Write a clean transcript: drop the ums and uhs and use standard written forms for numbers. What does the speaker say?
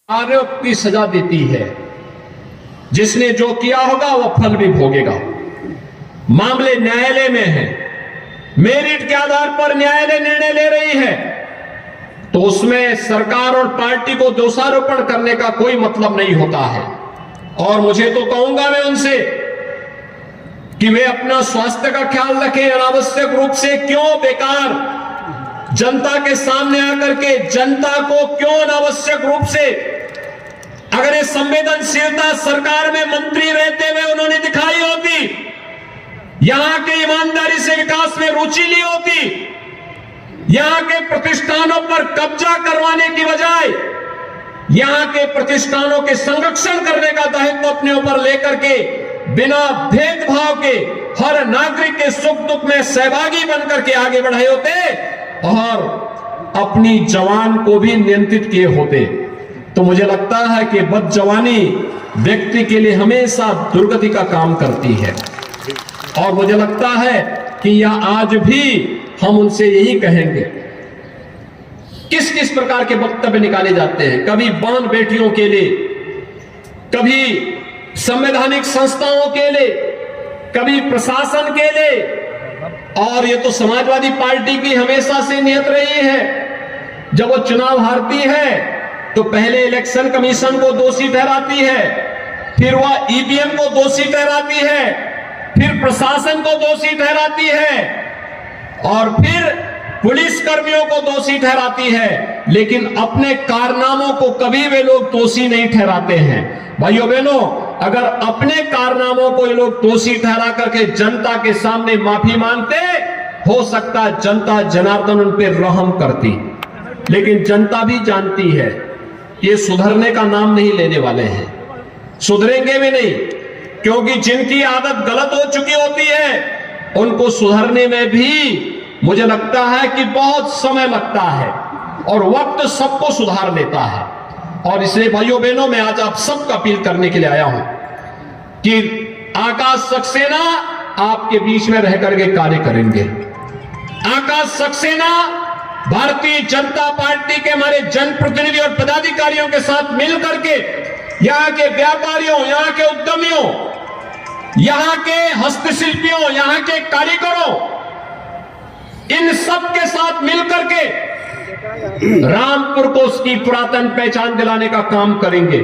आरोप की सजा देती है। जिसने जो किया होगा वह फल भी भोगेगा। मामले न्यायालय में है, मेरिट के आधार पर न्यायालय निर्णय ले रही है, तो उसमें सरकार और पार्टी को दोषारोपण करने का कोई मतलब नहीं होता है। और मुझे तो कहूंगा मैं उनसे कि वे अपना स्वास्थ्य का ख्याल रखें। अनावश्यक रूप से क्यों बेकार जनता के सामने आकर के जनता को क्यों अनावश्यक रूप से, अगर ये संवेदनशीलता सरकार में मंत्री रहते हुए उन्होंने दिखाई होती, यहां के ईमानदारी से विकास में रुचि ली होती, यहां के प्रतिष्ठानों पर कब्जा करवाने की बजाय यहां के प्रतिष्ठानों के संरक्षण करने का दायित्व अपने ऊपर लेकर के बिना भेदभाव के हर नागरिक के सुख दुख में सहभागी बनकर के आगे बढ़े होते और अपनी जवान को भी नियंत्रित किए होते, तो मुझे लगता है कि बदजवानी व्यक्ति के लिए हमेशा दुर्गति का काम करती है। और मुझे लगता है कि यह आज भी हम उनसे यही कहेंगे। किस किस प्रकार के वक्तव्य निकाले जाते हैं, कभी बहन बेटियों के लिए, कभी संवैधानिक संस्थाओं के लिए, कभी प्रशासन के लिए। और ये तो समाजवादी पार्टी की हमेशा से नियत रही है, जब वो चुनाव हारती है तो पहले इलेक्शन कमीशन को दोषी ठहराती है, फिर वह ईवीएम को दोषी ठहराती है, फिर प्रशासन को दोषी ठहराती है और फिर पुलिस कर्मियों को दोषी ठहराती है, लेकिन अपने कारनामों को कभी वे लोग दोषी नहीं ठहराते हैं। भाइयों बहनों, अगर अपने कारनामों को ये लोग दोषी ठहरा करके जनता के सामने माफी मांगते, हो सकता है जनता जनार्दन उन पर रहम करती। लेकिन जनता भी जानती है ये सुधरने का नाम नहीं लेने वाले हैं, सुधरेंगे भी नहीं, क्योंकि जिनकी आदत गलत हो चुकी होती है उनको सुधरने में भी मुझे लगता है कि बहुत समय लगता है और वक्त सबको सुधार लेता है। और इसलिए भाइयों बहनों, मैं आज आप सबको अपील करने के लिए आया हूं कि आकाश सक्सेना आपके बीच में रह करके कार्य करेंगे। आकाश सक्सेना भारतीय जनता पार्टी के हमारे जनप्रतिनिधि और पदाधिकारियों के साथ मिलकर के यहां के व्यापारियों, यहां के उद्यमियों, यहां के हस्तशिल्पियों, यहां के कारीगरों, इन सब के साथ मिलकर के रामपुर को उसकी पुरातन पहचान दिलाने का काम करेंगे।